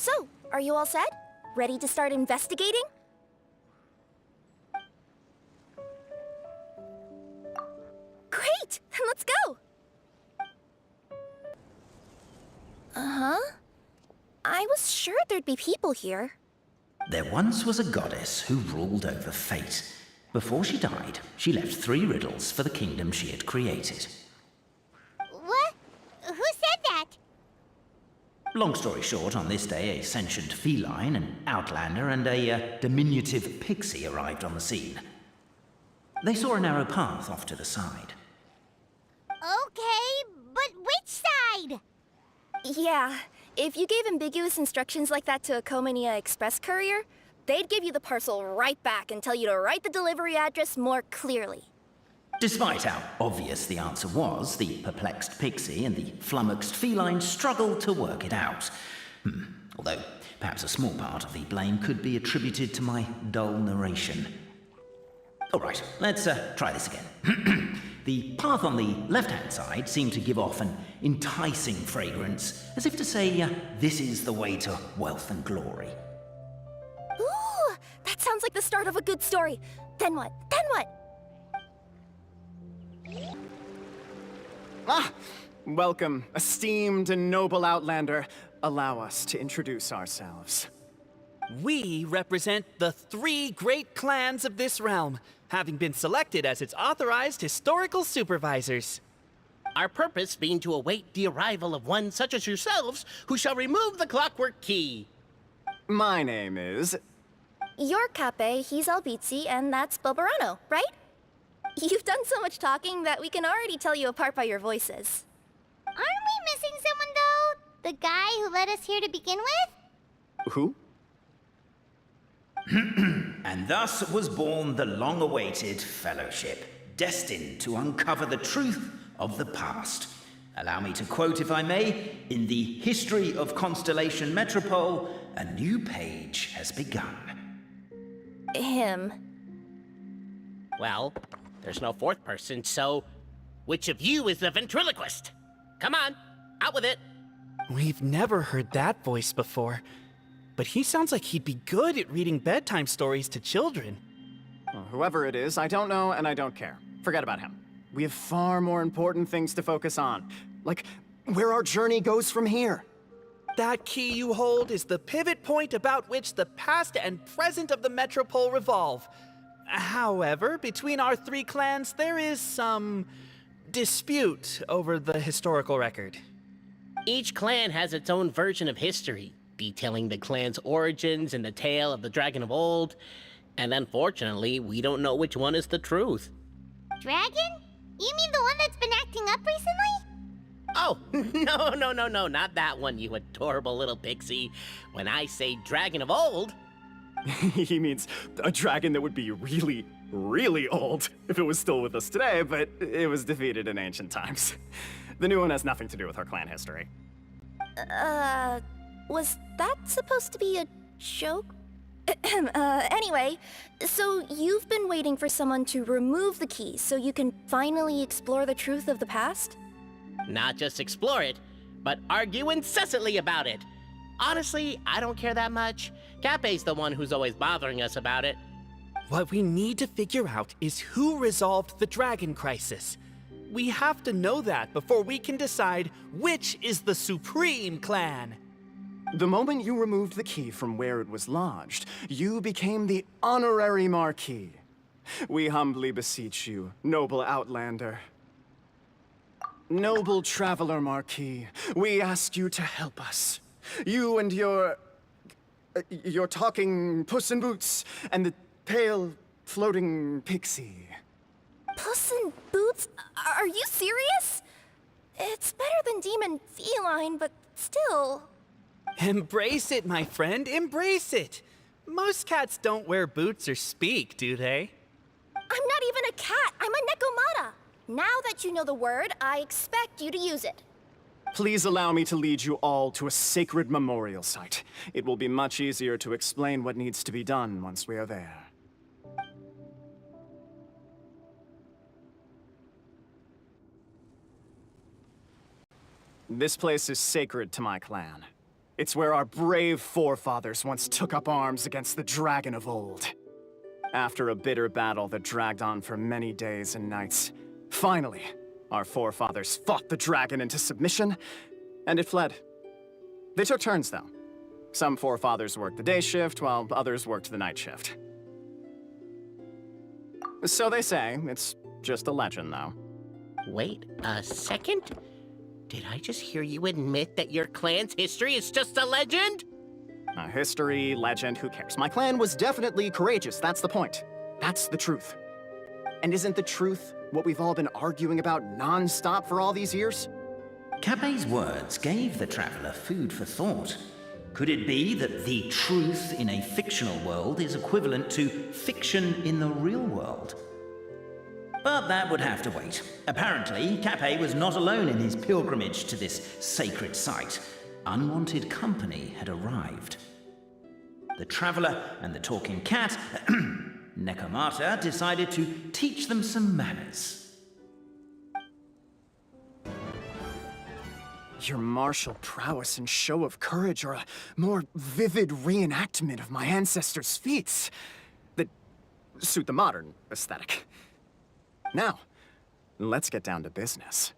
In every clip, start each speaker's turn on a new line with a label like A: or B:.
A: So, are you all set? Ready to start investigating? Great! Then let's go! Uh-huh. I was sure there'd be people here.
B: There once was a goddess who ruled over fate. Before she died, she left 3 riddles for the kingdom she had created.
C: What? Who said that?
B: Long story short, on this day, a sentient feline, an outlander, and a diminutive pixie arrived on the scene. They saw a narrow path off to the side.
C: Okay, but which side?
A: Yeah, if you gave ambiguous instructions like that to a Comania Express courier, they'd give you the parcel right back and tell you to write the delivery address more clearly.
B: Despite how obvious the answer was, the perplexed pixie and the flummoxed feline struggled to work it out. Although, perhaps a small part of the blame could be attributed to my dull narration. All right, let's try this again. The path on the left-hand side seemed to give off an enticing fragrance, as if to say, this is the way to wealth and glory.
A: Ooh, that sounds like the start of a good story. Then what? Then what?
D: Ah! Welcome, esteemed and noble Outlander. Allow us to introduce ourselves.
E: We represent the 3 great clans of this realm, having been selected as its authorized historical supervisors.
F: Our purpose being to await the arrival of one such as yourselves who shall remove the clockwork key.
D: My name is...
A: You're Cape, he's Albizzi, and that's Bobarano, right? You've done so much talking that we can already tell you apart by your voices.
C: Aren't we missing someone, though? The guy who led us here to begin with?
D: Who?
B: And thus was born the long-awaited fellowship, destined to uncover the truth of the past. Allow me to quote, if I may, in the history of Constellation Metropole, a new page has begun.
A: Him.
F: Well, there's no 4th person, so which of you is the ventriloquist? Come on, out with it.
E: We've never heard that voice before, but he sounds like he'd be good at reading bedtime stories to children.
D: Well, whoever it is, I don't know and I don't care. Forget about him. We have far more important things to focus on, like where our journey goes from here.
E: That key you hold is the pivot point about which the past and present of the Metropole revolve. However, between our 3 clans, there is some dispute over the historical record.
F: Each clan has its own version of history, detailing the clan's origins and the tale of the dragon of old. And unfortunately, we don't know which one is the truth.
C: Dragon? You mean the one that's been acting up recently?
F: Oh, no, not that one, you adorable little pixie. When I say dragon of old...
D: He means a dragon that would be really, really old if it was still with us today, but it was defeated in ancient times. The new one has nothing to do with our clan history.
A: Was that supposed to be a joke? Anyway, so you've been waiting for someone to remove the key so you can finally explore the truth of the past?
F: Not just explore it, but argue incessantly about it. Honestly, I don't care that much. Cape's the one who's always bothering us about it.
E: What we need to figure out is who resolved the dragon crisis. We have to know that before we can decide which is the supreme clan.
D: The moment you removed the key from where it was lodged, you became the honorary Marquis. We humbly beseech you, noble Outlander. Noble Traveler Marquis, we ask you to help us. You and your talking Puss in Boots and the pale floating pixie.
A: Puss in Boots? Are you serious? It's better than demon feline, but still...
E: Embrace it, my friend, embrace it. Most cats don't wear boots or speak, do they?
A: I'm not even a cat, I'm a Nekomata. Now that you know the word, I expect you to use it.
D: Please allow me to lead you all to a sacred memorial site. It will be much easier to explain what needs to be done once we are there. This place is sacred to my clan. It's where our brave forefathers once took up arms against the dragon of old. After a bitter battle that dragged on for many days and nights, finally, our forefathers fought the dragon into submission, and it fled. They took turns, though. Some forefathers worked the day shift, while others worked the night shift. So they say. It's just a legend, though.
F: Wait a second? Did I just hear you admit that your clan's history is just a legend?
D: A history, legend, who cares? My clan was definitely courageous, that's the point. That's the truth. And isn't the truth what we've all been arguing about non-stop for all these years?
B: Capet's words gave the traveler food for thought. Could it be that the truth in a fictional world is equivalent to fiction in the real world? But that would have to wait. Apparently, Capet was not alone in his pilgrimage to this sacred site. Unwanted company had arrived. The traveler and the talking cat, Nekomata, decided to teach them some manners.
D: Your martial prowess and show of courage are a more vivid reenactment of my ancestors' feats that suit the modern aesthetic. Now, let's get down to business.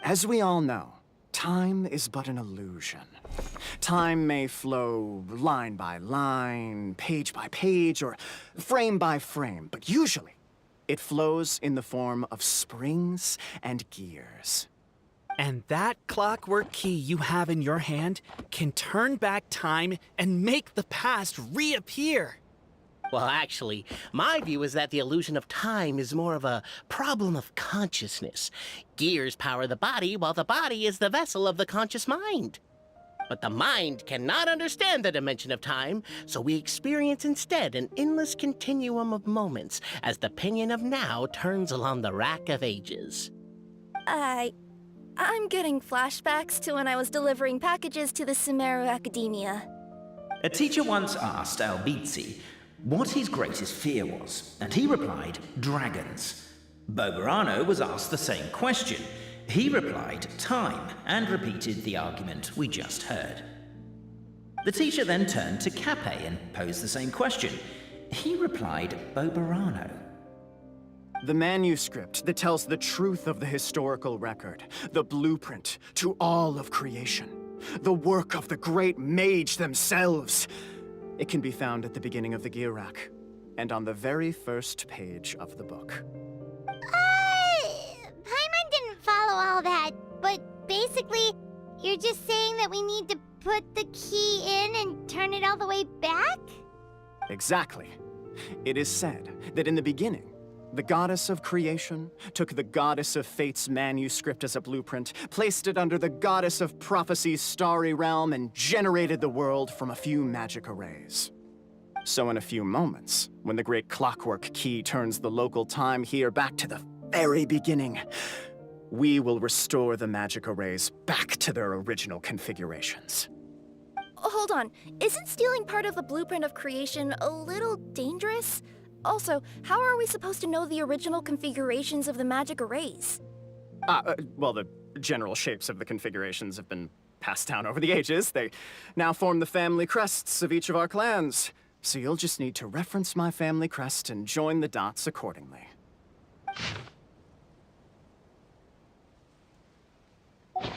D: As we all know, time is but an illusion. Time may flow line by line, page by page, or frame by frame, but usually it flows in the form of springs and gears.
E: And that clockwork key you have in your hand can turn back time and make the past reappear.
F: Well, actually, my view is that the illusion of time is more of a problem of consciousness. Gears power the body, while the body is the vessel of the conscious mind. But the mind cannot understand the dimension of time, so we experience instead an endless continuum of moments as the pinion of now turns along the rack of ages.
A: I'm getting flashbacks to when I was delivering packages to the Sumeru Academia.
B: A teacher once asked Albizzi what his greatest fear was, and he replied, dragons. Boberano was asked the same question. He replied, time, and repeated the argument we just heard. The teacher then turned to Capet and posed the same question. He replied, Boberano.
D: The manuscript that tells the truth of the historical record, the blueprint to all of creation, the work of the great mage themselves. It can be found at the beginning of the gear rack, and on the very first page of the book.
C: Paimon didn't follow all that, but basically, you're just saying that we need to put the key in and turn it all the way back?
D: Exactly. It is said that in the beginning, the goddess of creation took the goddess of fate's manuscript as a blueprint, placed it under the goddess of prophecy's starry realm, and generated the world from a few magic arrays. So in a few moments, when the great clockwork key turns the local time here back to the very beginning, we will restore the magic arrays back to their original configurations.
A: Hold on, isn't stealing part of the blueprint of creation a little dangerous? Also, how are we supposed to know the original configurations of the magic arrays?
D: Well, the general shapes of the configurations have been passed down over the ages. They now form the family crests of each of our clans. So you'll just need to reference my family crest and join the dots accordingly.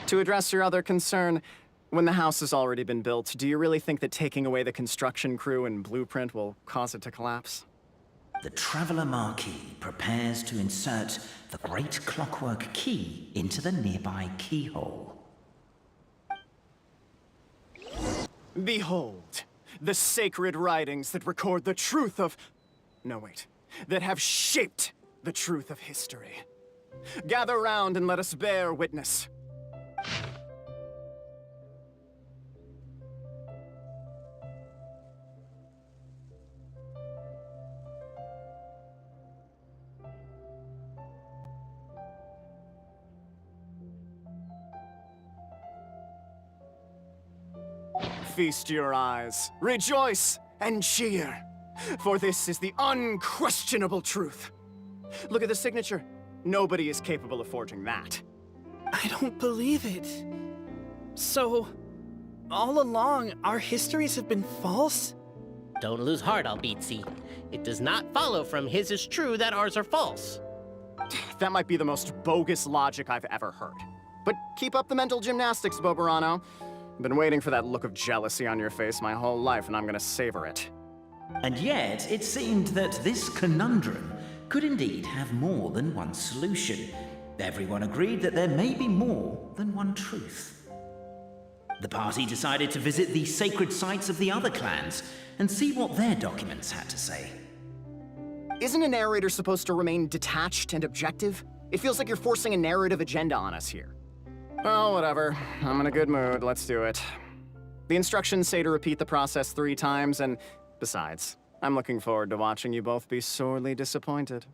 D: To address your other concern, when the house has already been built, do you really think that taking away the construction crew and blueprint will cause it to collapse?
B: The Traveler Marquis prepares to insert the great clockwork key into the nearby keyhole.
D: Behold, the sacred writings that record the truth of... No, wait. That have shaped the truth of history. Gather round and let us bear witness. Feast your eyes, rejoice, and cheer, for this is the unquestionable truth. Look at the signature. Nobody is capable of forging that.
E: I don't believe it. So, all along, our histories have been false?
F: Don't lose heart, Albizzi. It does not follow from his is true that ours are false.
D: That might be the most bogus logic I've ever heard. But keep up the mental gymnastics, Boberano. I've been waiting for that look of jealousy on your face my whole life, and I'm gonna savor it.
B: And yet, it seemed that this conundrum could indeed have more than one solution. Everyone agreed that there may be more than one truth. The party decided to visit the sacred sites of the other clans and see what their documents had to say.
D: Isn't a narrator supposed to remain detached and objective? It feels like you're forcing a narrative agenda on us here. Oh, whatever. I'm in a good mood. Let's do it. The instructions say to repeat the process 3 times, and besides, I'm looking forward to watching you both be sorely disappointed.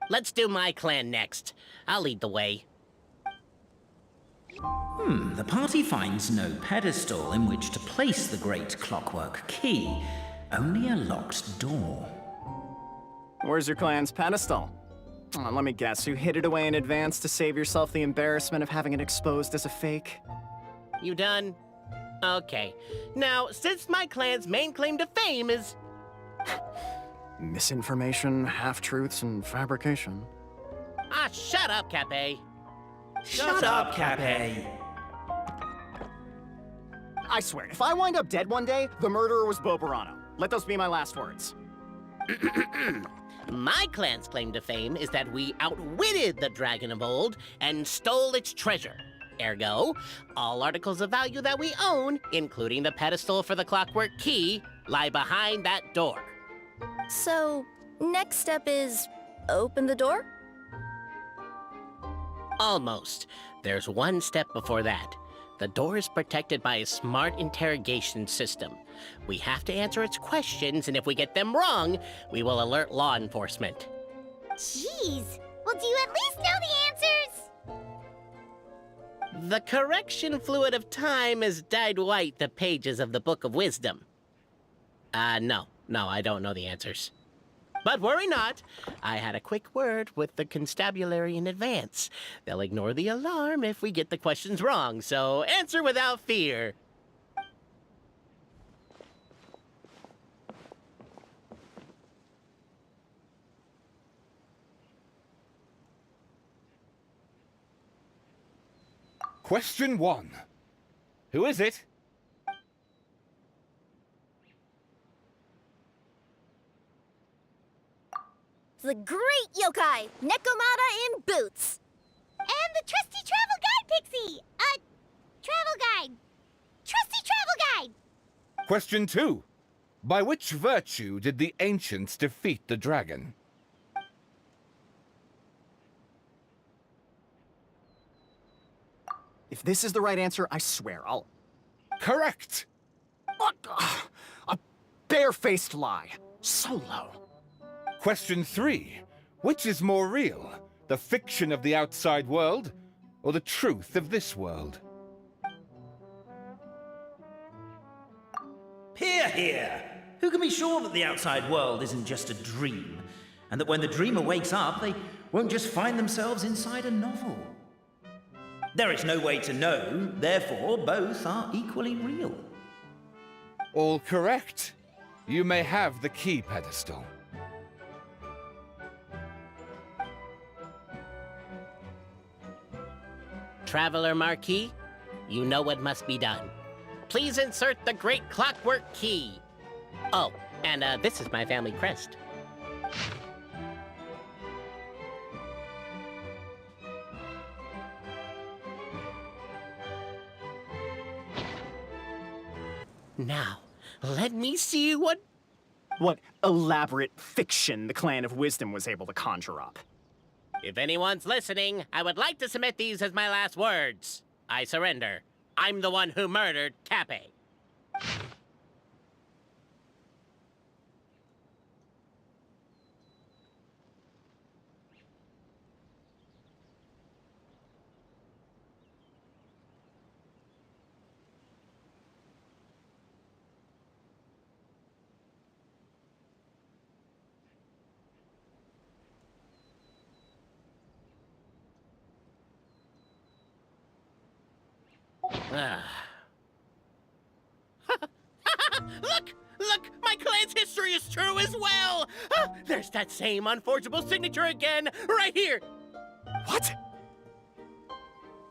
F: Let's do my clan next. I'll lead the way.
B: The party finds no pedestal in which to place the great clockwork key, only a locked door.
D: Where's your clan's pedestal? Oh, let me guess, you hid it away in advance to save yourself the embarrassment of having it exposed as a fake?
F: You done? Okay. Now, since my clan's main claim to fame is...
D: Misinformation, half-truths, and fabrication.
F: Ah, shut up, Cape.
B: Shut up, Cape!
D: I swear, if I wind up dead one day, the murderer was Boberano. Let those be my last words.
F: My clan's claim to fame is that we outwitted the dragon of old and stole its treasure. Ergo, all articles of value that we own, including the pedestal for the clockwork key, lie behind that door.
A: So, next step is open the door?
F: Almost. There's one step before that. The door is protected by a smart interrogation system. We have to answer its questions, and if we get them wrong, we will alert law enforcement.
C: Jeez. Well, do you at least know the answers?
F: The correction fluid of time has dyed white the pages of the Book of Wisdom. No, I don't know the answers. But worry not. I had a quick word with the constabulary in advance. They'll ignore the alarm if we get the questions wrong, so answer without fear.
G: Question 1. Who is it?
A: The great yokai, Nekomata in boots.
C: And the trusty travel guide, Pixie! Travel guide. Trusty travel guide!
G: Question 2. By which virtue did the ancients defeat the dragon?
D: If this is the right answer, I swear I'll...
G: Correct!
D: What? A barefaced lie. So low.
G: Question 3. Which is more real? The fiction of the outside world, or the truth of this world?
B: Hear, hear! Who can be sure that the outside world isn't just a dream, and that when the dreamer wakes up, they won't just find themselves inside a novel? There is no way to know, therefore both are equally real.
G: All correct. You may have the key pedestal.
F: Traveler Marquis, you know what must be done. Please insert the great clockwork key. Oh, and this is my family crest. Now, let me see what...
D: What elaborate fiction the Clan of Wisdom was able to conjure up.
F: If anyone's listening, I would like to submit these as my last words. I surrender. I'm the one who murdered Cape. clan's history is true as well! Ah, there's that same unforgeable signature again, right here!
D: What?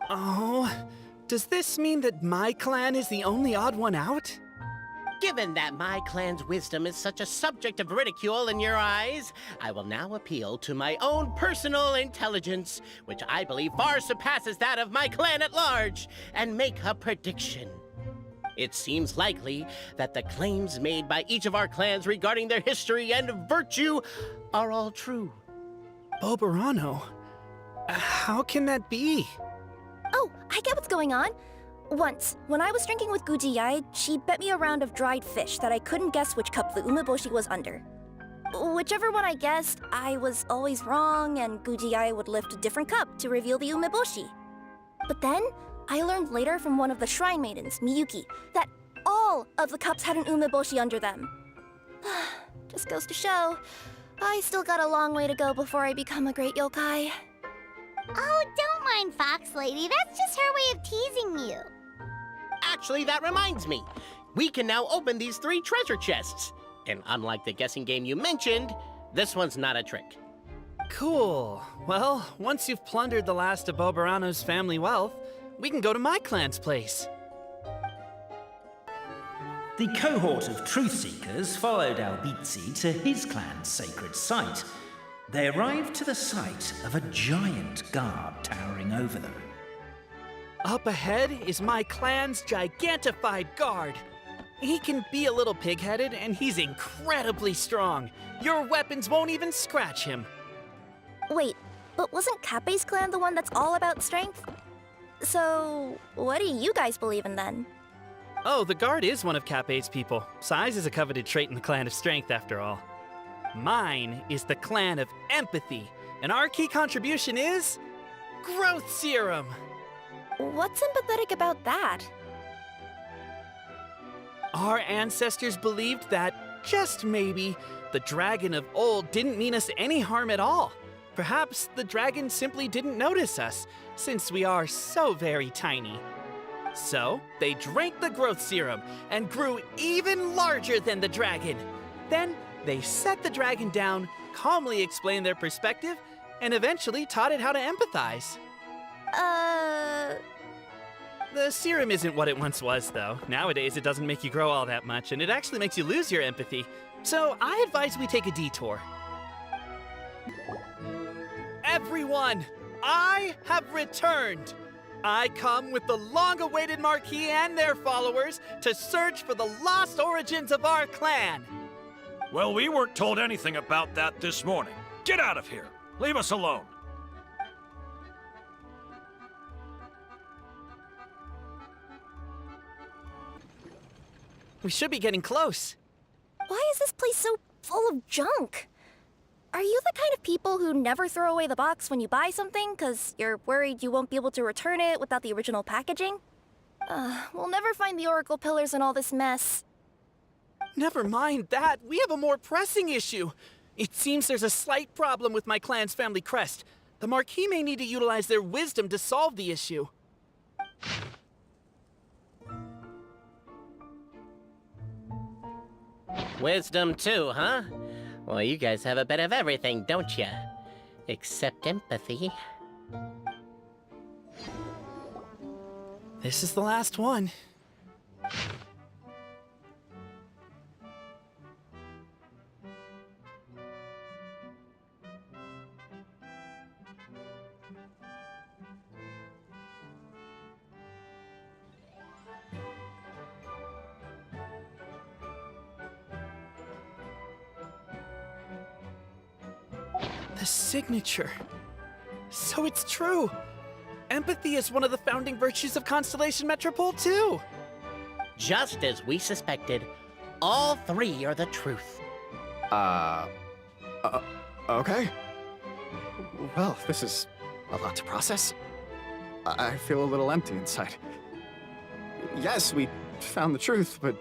E: Oh, does this mean that my clan is the only odd one out?
F: Given that my clan's wisdom is such a subject of ridicule in your eyes, I will now appeal to my own personal intelligence, which I believe far surpasses that of my clan at large, and make a prediction. It seems likely that the claims made by each of our clans regarding their history and virtue are all true.
E: Boberano? How can that be?
A: Oh, I get what's going on. Once, when I was drinking with Gujiyai, she bet me a round of dried fish that I couldn't guess which cup the umeboshi was under. Whichever one I guessed, I was always wrong, and Gujiyai would lift a different cup to reveal the umeboshi. But then, I learned later from one of the shrine maidens, Miyuki, that all of the cups had an umeboshi under them. Just goes to show, I still got a long way to go before I become a great yokai.
C: Oh, don't mind Fox Lady. That's just her way of teasing you.
F: Actually, that reminds me. We can now open these 3 treasure chests. And unlike the guessing game you mentioned, this one's not a trick.
E: Cool. Well, once you've plundered the last of Boberano's family wealth, we can go to my clan's place.
B: The cohort of truth seekers followed Albizzi to his clan's sacred site. They arrived to the site of a giant guard towering over them.
E: Up ahead is my clan's gigantified guard. He can be a little pig-headed, and he's incredibly strong. Your weapons won't even scratch him.
A: Wait, but wasn't Kappei's clan the one that's all about strength? So, what do you guys believe in then?
E: Oh, the guard is one of Kappei's people. Size is a coveted trait in the clan of strength, after all. Mine is the clan of empathy, and our key contribution is growth serum.
A: What's empathetic about that?
E: Our ancestors believed that, just maybe, the dragon of old didn't mean us any harm at all. Perhaps the dragon simply didn't notice us, since we are so very tiny. So, they drank the growth serum and grew even larger than the dragon. Then, they set the dragon down, calmly explained their perspective, and eventually taught it how to empathize. The serum isn't what it once was, though. Nowadays, it doesn't make you grow all that much, and it actually makes you lose your empathy. So, I advise we take a detour. Everyone, I have returned! I come with the long-awaited Marquis and their followers to search for the lost origins of our clan.
H: Well, we weren't told anything about that this morning. Get out of here! Leave us alone!
E: We should be getting close.
A: Why is this place so full of junk? Are you the kind of people who never throw away the box when you buy something because you're worried you won't be able to return it without the original packaging? We'll never find the Oracle Pillars in all this mess.
E: Never mind that. We have a more pressing issue. It seems there's a slight problem with my clan's family crest. The Marquis may need to utilize their wisdom to solve the issue.
F: Wisdom too, huh? Well, you guys have a bit of everything, don't ya? Except empathy.
E: This is the last one. The signature. So it's true. Empathy is one of the founding virtues of Constellation Metropole, too.
F: Just as we suspected, all 3 are the truth.
D: Okay. Well, this is a lot to process. I feel a little empty inside. Yes, we found the truth, but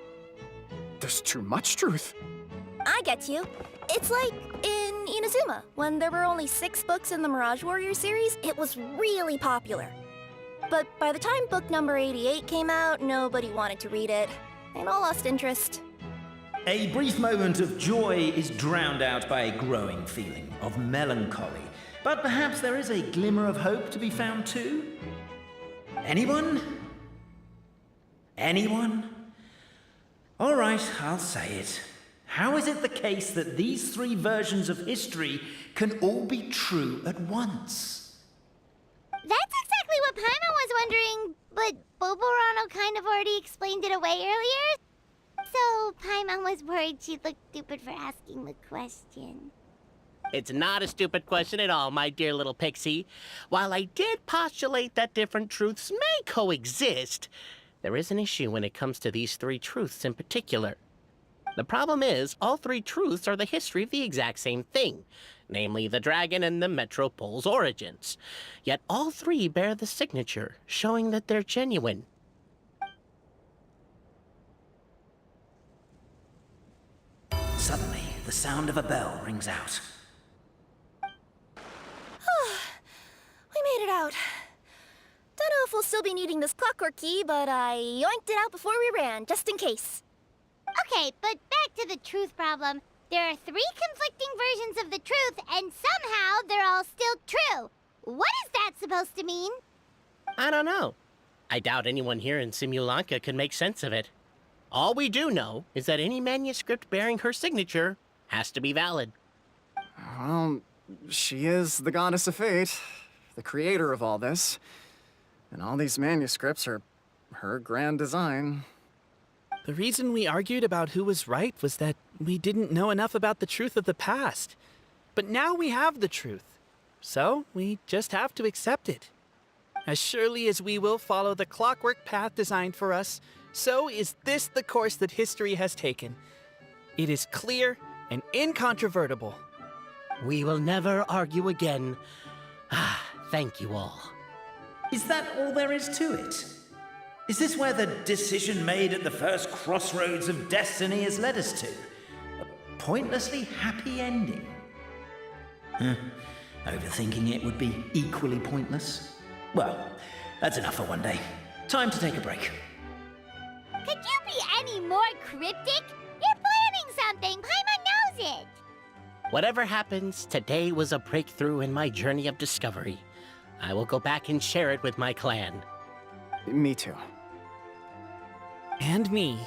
D: there's too much truth.
A: I get you. It's like in Inazuma, when there were only 6 books in the Mirage Warrior series, it was really popular. But by the time book number 88 came out, nobody wanted to read it. They all lost interest.
B: A brief moment of joy is drowned out by a growing feeling of melancholy. But perhaps there is a glimmer of hope to be found too? Anyone? Anyone? All right, I'll say it. How is it the case that these three versions of history can all be true at once?
C: That's exactly what Paimon was wondering, but Boborano kind of already explained it away earlier. So Paimon was worried she'd look stupid for asking the question.
F: It's not a stupid question at all, my dear little pixie. While I did postulate that different truths may coexist, there is an issue when it comes to these three truths in particular. The problem is, all three truths are the history of the exact same thing, namely the dragon and the Metropole's origins. Yet all three bear the signature, showing that they're genuine.
B: Suddenly, the sound of a bell rings out.
A: We made it out. Don't know if we'll still be needing this clockwork key, but I yoinked it out before we ran, just in case.
C: Okay, but back to the truth problem. There are three conflicting versions of the truth, and somehow they're all still true. What is that supposed to mean?
F: I don't know. I doubt anyone here in Simulanka could make sense of it. All we do know is that any manuscript bearing her signature has to be valid.
D: Well, she is the goddess of fate, the creator of all this. And all these manuscripts are her grand design.
E: The reason we argued about who was right was that we didn't know enough about the truth of the past. But now we have the truth. So we just have to accept it. As surely as we will follow the clockwork path designed for us, so is this the course that history has taken. It is clear and incontrovertible.
F: We will never argue again. Thank you all.
B: Is that all there is to it? Is this where the decision made at the first crossroads of destiny has led us to? A pointlessly happy ending? Overthinking it would be equally pointless. Well, that's enough for one day. Time to take a break.
C: Could you be any more cryptic? You're planning something. Paimon knows it.
F: Whatever happens, today was a breakthrough in my journey of discovery. I will go back and share it with my clan.
D: Me too.
E: And me.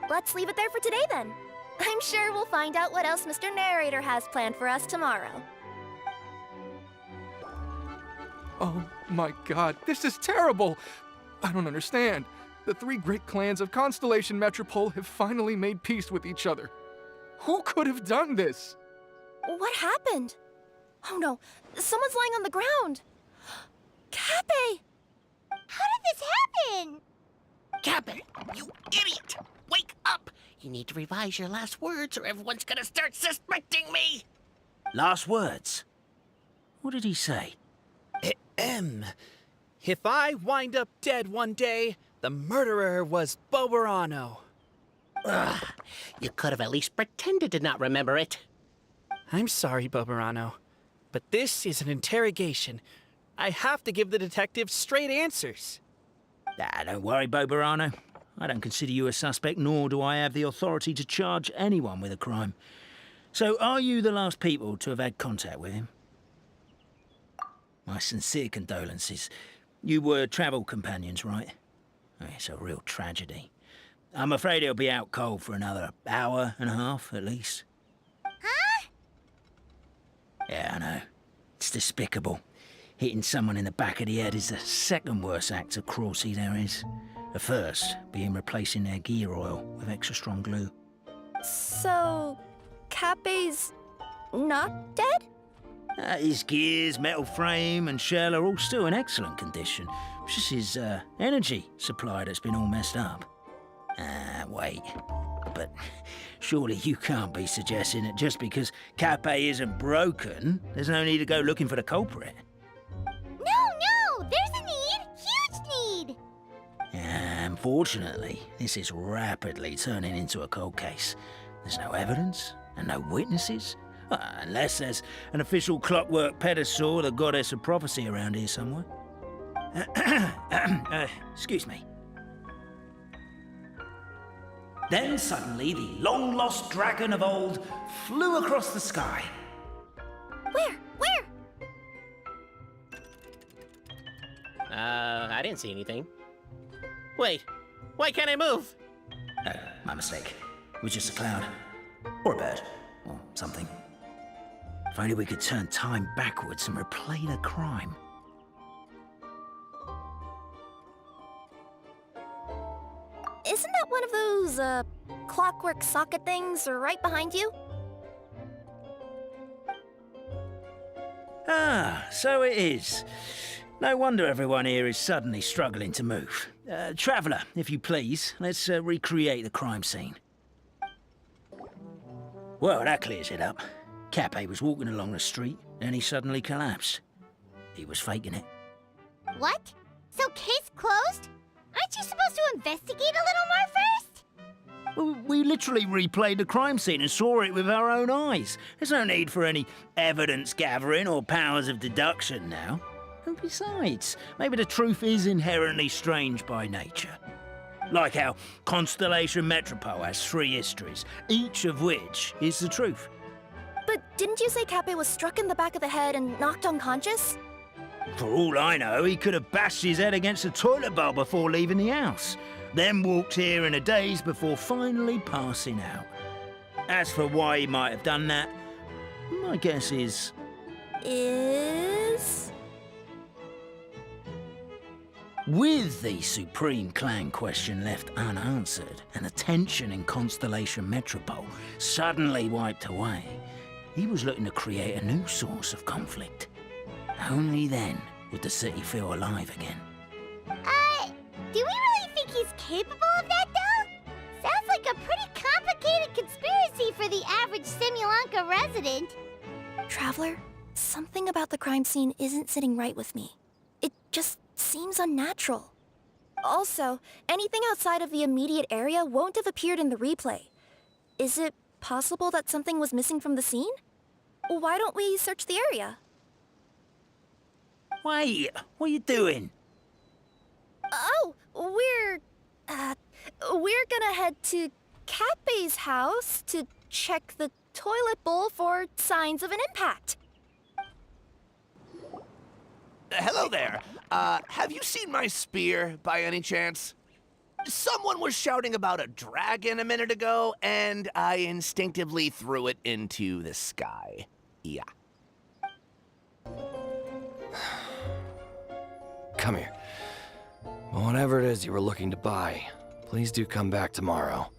A: Let's leave it there for today then. I'm sure we'll find out what else Mr. Narrator has planned for us tomorrow.
I: Oh my god, this is terrible! I don't understand. The three great clans of Constellation Metropole have finally made peace with each other. Who could have done this?
A: What happened? Oh no, someone's lying on the ground. Cappe!
C: How did this happen?
F: Cappe, you idiot! Wake up! You need to revise your last words or everyone's gonna start suspecting me!
B: Last words. What did he say?
E: If I wind up dead one day, the murderer was Boborano.
F: Ugh, you could have at least pretended to not remember it.
E: I'm sorry, Boborano, but this is an interrogation. I have to give the detective straight answers.
B: Don't worry, Boborano. I don't consider you a suspect, nor do I have the authority to charge anyone with a crime. So, are you the last people to have had contact with him? My sincere condolences. You were travel companions, right? It's a real tragedy. I'm afraid he'll be out cold for another hour and a half, at least.
C: Huh?
B: Yeah, I know. It's despicable. Hitting someone in the back of the head is the second worst act of cruelty there is. The first being replacing their gear oil with extra strong glue.
A: So, Cappe's not dead?
B: His gears, metal frame and shell are all still in excellent condition. It's just his energy supply that's been all messed up. Wait. But surely you can't be suggesting that just because Cappe isn't broken, there's no need to go looking for the culprit.
C: No! There's a need! Huge need!
B: Unfortunately, this is rapidly turning into a cold case. There's no evidence and no witnesses. Unless there's an official clockwork pedestal, the goddess of prophecy around here somewhere. Excuse me. Then suddenly the long-lost dragon of old flew across the sky.
A: Where? Where?
F: I didn't see anything. Wait, why can't I move?
B: Oh, my mistake. It was just a cloud. Or a bird. Or something. If only we could turn time backwards and replay the crime.
A: Isn't that one of those, clockwork socket things right behind you?
B: Ah, so it is. No wonder everyone here is suddenly struggling to move. Traveller, if you please, let's recreate the crime scene. Well, that clears it up. Cappe was walking along the street, and he suddenly collapsed. He was faking it.
C: What? So case closed? Aren't you supposed to investigate a little more first?
B: Well, we literally replayed the crime scene and saw it with our own eyes. There's no need for any evidence gathering or powers of deduction now. And besides, maybe the truth is inherently strange by nature. Like how Constellation Metropole has 3 histories, each of which is the truth.
A: But didn't you say Cappe was struck in the back of the head and knocked unconscious?
B: For all I know, he could have bashed his head against a toilet bowl before leaving the house, then walked here in a daze before finally passing out. As for why he might have done that, my guess is... With the Supreme Clan question left unanswered and the tension in Constellation Metropole suddenly wiped away, he was looking to create a new source of conflict. Only then would the city feel alive again.
C: Do we really think he's capable of that, though? Sounds like a pretty complicated conspiracy for the average Simulanka resident.
A: Traveler, something about the crime scene isn't sitting right with me. It just seems unnatural. Also, anything outside of the immediate area won't have appeared in the replay. Is it possible that something was missing from the scene? Why don't we search the area?
B: Wait, what are you doing?
A: Oh, we're gonna head to Cappe's house to check the toilet bowl for signs of an impact.
J: Hello there. Have you seen my spear by any chance? Someone was shouting about a dragon a minute ago, and I instinctively threw it into the sky. Yeah.
K: Come here. Whatever it is you were looking to buy, please do come back tomorrow.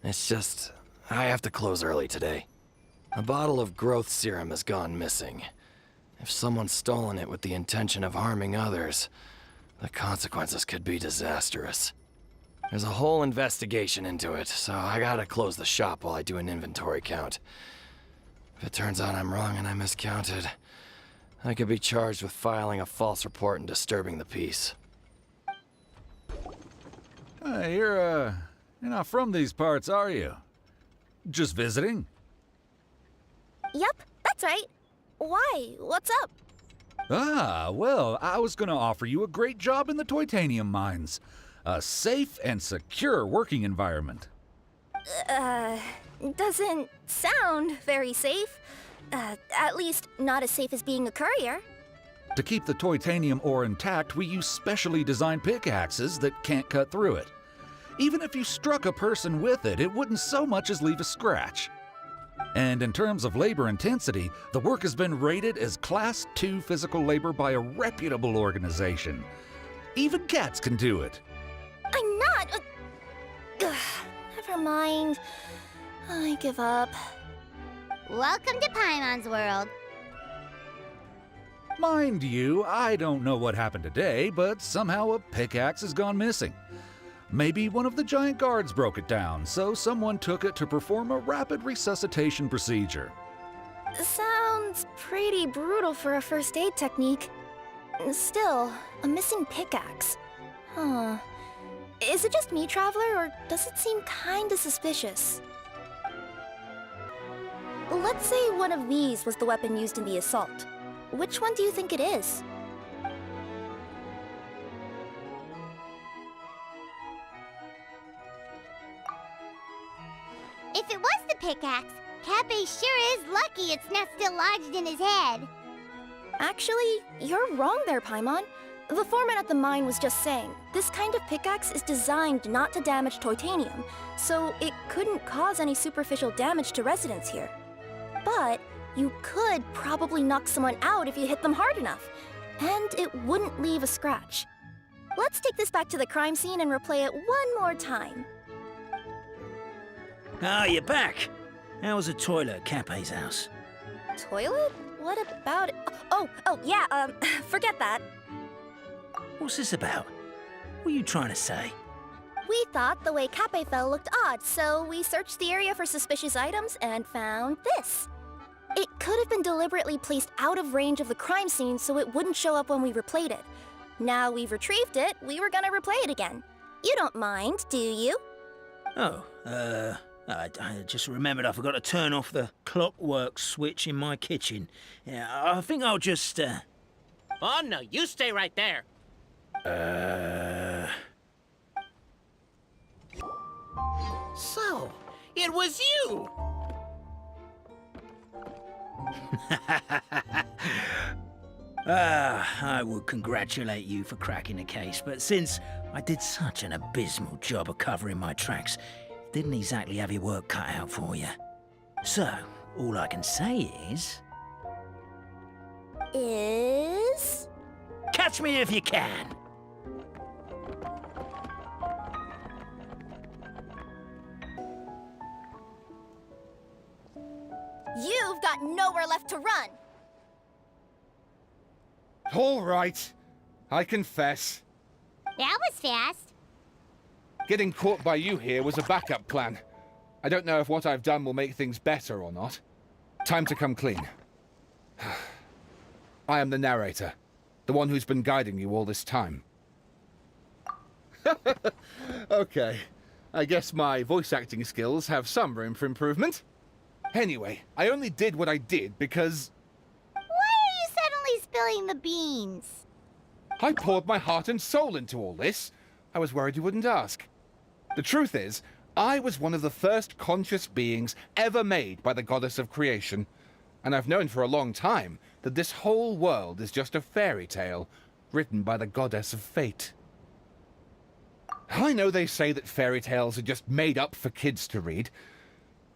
K: It's just, I have to close early today. A bottle of growth serum has gone missing. If someone's stolen it with the intention of harming others, the consequences could be disastrous. There's a whole investigation into it, so I gotta close the shop while I do an inventory count. If it turns out I'm wrong and I miscounted, I could be charged with filing a false report and disturbing the peace.
L: You're not from these parts, are you? Just visiting?
A: Yep, that's right. Why? What's up?
L: Ah, well, I was gonna offer you a great job in the Titanium mines. A safe and secure working environment.
A: Doesn't sound very safe. At least not as safe as being a courier.
L: To keep the titanium ore intact, we use specially designed pickaxes that can't cut through it. Even if you struck a person with it, it wouldn't so much as leave a scratch. And in terms of labor intensity, the work has been rated as Class 2 physical labor by a reputable organization. Even cats can do it.
A: I'm not... never mind. I give up.
C: Welcome to Paimon's world.
L: Mind you, I don't know what happened today, but somehow a pickaxe has gone missing. Maybe one of the giant guards broke it down, so someone took it to perform a rapid resuscitation procedure.
A: Sounds pretty brutal for a first aid technique. Still, a missing pickaxe. Huh. Is it just me, Traveler, or does it seem kinda suspicious? Let's say one of these was the weapon used in the assault. Which one do you think it is?
C: pickaxe. Cappy sure is lucky it's not still lodged in his head.
A: Actually, you're wrong there, Paimon. The foreman at the mine was just saying, this kind of pickaxe is designed not to damage titanium, so it couldn't cause any superficial damage to residents here. But you could probably knock someone out if you hit them hard enough, and it wouldn't leave a scratch. Let's take this back to the crime scene and replay it one more time.
B: Ah, you're back. How was the toilet at Cape's house?
A: Toilet? What about it? Oh, yeah, forget that.
B: What's this about? What are you trying to say?
A: We thought the way Cape fell looked odd, so we searched the area for suspicious items and found this. It could have been deliberately placed out of range of the crime scene so it wouldn't show up when we replayed it. Now we've retrieved it, we were gonna replay it again. You don't mind, do you?
B: Oh, I just remembered I forgot to turn off the clockwork switch in my kitchen. Yeah, I think I'll just,
F: Oh, no, you stay right there. So, it was you!
B: I would congratulate you for cracking the case, but since I did such an abysmal job of covering my tracks, didn't exactly have your work cut out for you. So, all I can say is... Catch me if you can!
A: You've got nowhere left to run!
G: All right. I confess.
C: That was fast.
G: Getting caught by you here was a backup plan. I don't know if what I've done will make things better or not. Time to come clean. I am the narrator, the one who's been guiding you all this time. Okay, I guess my voice acting skills have some room for improvement. Anyway, I only did what I did because...
C: Why are you suddenly spilling the beans?
G: I poured my heart and soul into all this. I was worried you wouldn't ask. The truth is, I was one of the first conscious beings ever made by the goddess of creation. And I've known for a long time that this whole world is just a fairy tale written by the goddess of fate. I know they say that fairy tales are just made up for kids to read,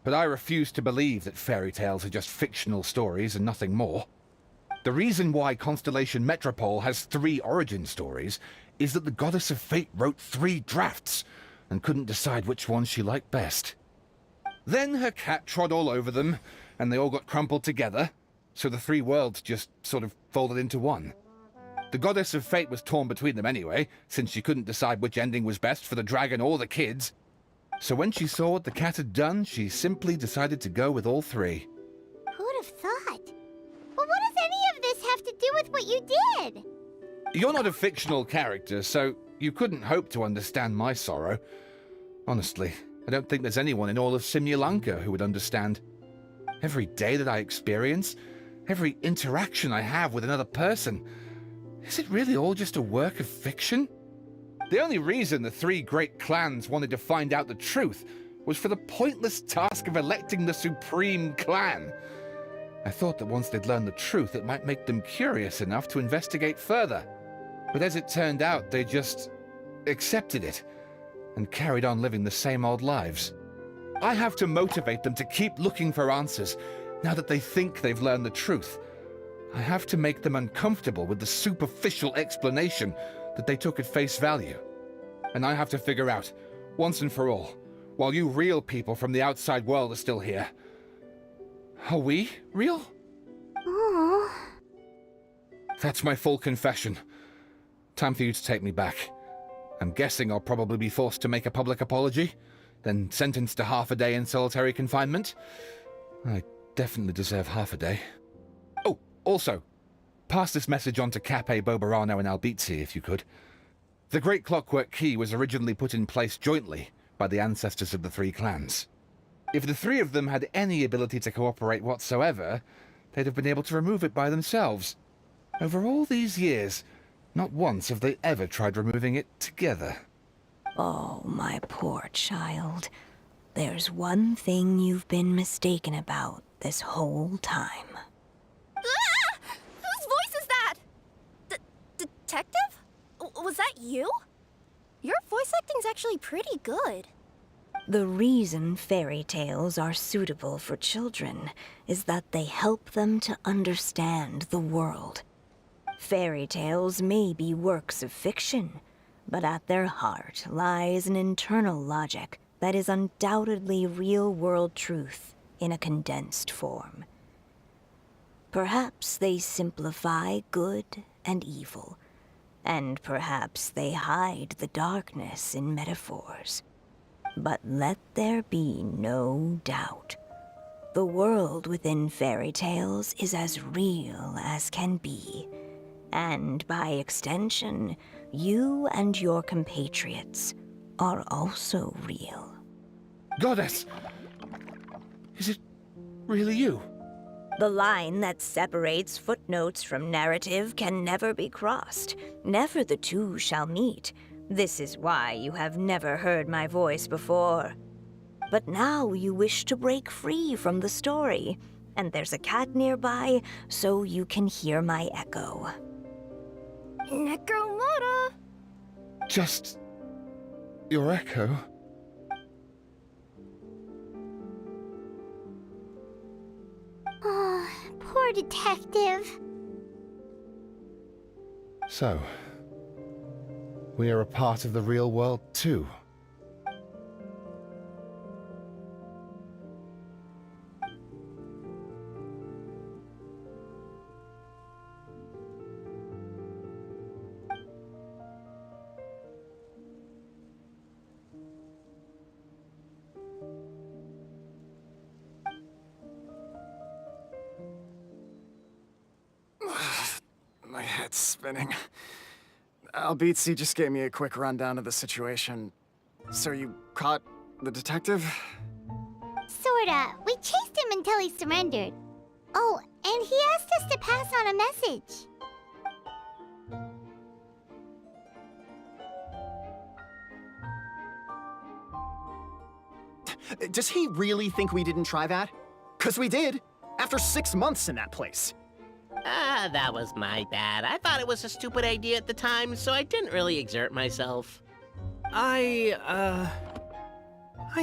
G: but I refuse to believe that fairy tales are just fictional stories and nothing more. The reason why Constellation Metropole has 3 origin stories is that the Goddess of Fate wrote 3 drafts and couldn't decide which one she liked best. Then her cat trod all over them, and they all got crumpled together, so the 3 worlds just sort of folded into one. The Goddess of Fate was torn between them anyway, since she couldn't decide which ending was best for the dragon or the kids. So when she saw what the cat had done, she simply decided to go with all 3.
C: Who'd have thought? But what does any of this have to do with what you did?
G: You're not a fictional character, so you couldn't hope to understand my sorrow. Honestly, I don't think there's anyone in all of Simulanka who would understand. Every day that I experience, every interaction I have with another person, is it really all just a work of fiction? The only reason the 3 great clans wanted to find out the truth was for the pointless task of electing the supreme clan. I thought that once they'd learned the truth, it might make them curious enough to investigate further. But as it turned out, they just accepted it and carried on living the same old lives. I have to motivate them to keep looking for answers now that they think they've learned the truth. I have to make them uncomfortable with the superficial explanation that they took at face value. And I have to figure out, once and for all, while you real people from the outside world are still here, are we real?
C: Oh.
G: That's my full confession. Time for you to take me back. I'm guessing I'll probably be forced to make a public apology, then sentenced to half a day in solitary confinement. I definitely deserve half a day. Oh, also, pass this message on to Cape, Bobarano, and Albizzi, if you could. The Great Clockwork Key was originally put in place jointly by the ancestors of the 3 clans. If the 3 of them had any ability to cooperate whatsoever, they'd have been able to remove it by themselves. Over all these years, not once have they ever tried removing it together.
M: Oh, my poor child. There's one thing you've been mistaken about this whole time.
A: Ah! Whose voice is that? Detective? Was that you? Your voice acting's actually pretty good.
M: The reason fairy tales are suitable for children is that they help them to understand the world. Fairy tales may be works of fiction, but at their heart lies an internal logic that is undoubtedly real-world truth in a condensed form. Perhaps they simplify good and evil, and perhaps they hide the darkness in metaphors. But let there be no doubt. The world within fairy tales is as real as can be. And by extension, you and your compatriots are also real.
G: Goddess! Is it really you?
M: The line that separates footnotes from narrative can never be crossed. Never the two shall meet. This is why you have never heard my voice before. But now you wish to break free from the story, and there's a cat nearby, so you can hear my echo.
A: Necromora!
G: Just your echo?
C: Oh, poor detective.
G: So, we are a part of the real world too.
D: My head's spinning. Albizzi just gave me a quick rundown of the situation. So you caught the detective?
C: Sorta. We chased him until he surrendered. Oh, and he asked us to pass on a message.
D: Does he really think we didn't try that? 'Cause we did, after 6 months in that place.
F: Ah, that was my bad. I thought it was a stupid idea at the time, so I didn't really exert myself.
E: I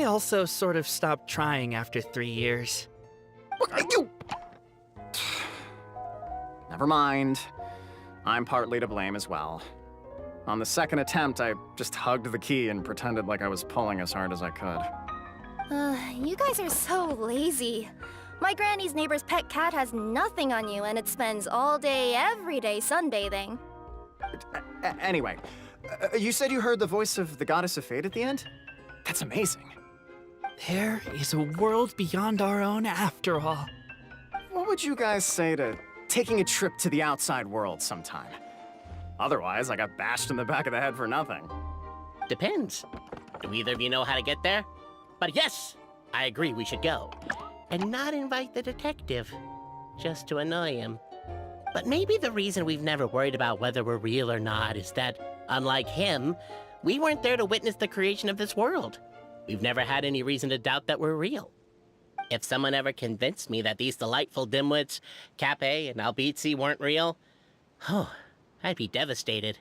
E: also sort of stopped trying after 3 years.
D: You... Never mind. I'm partly to blame as well. On the second attempt, I just hugged the key and pretended like I was pulling as hard as I could.
A: You guys are so lazy. My granny's neighbor's pet cat has nothing on you, and it spends all day, every day sunbathing.
D: Anyway, you said you heard the voice of the Goddess of Fate at the end? That's amazing.
E: There is a world beyond our own after all.
D: What would you guys say to taking a trip to the outside world sometime? Otherwise, I got bashed in the back of the head for nothing.
F: Depends. Do either of you know how to get there? But yes, I agree we should go. And not invite the detective, just to annoy him. But maybe the reason we've never worried about whether we're real or not is that, unlike him, we weren't there to witness the creation of this world. We've never had any reason to doubt that we're real. If someone ever convinced me that these delightful dimwits, Cape and Albizzi, weren't real, oh, I'd be devastated.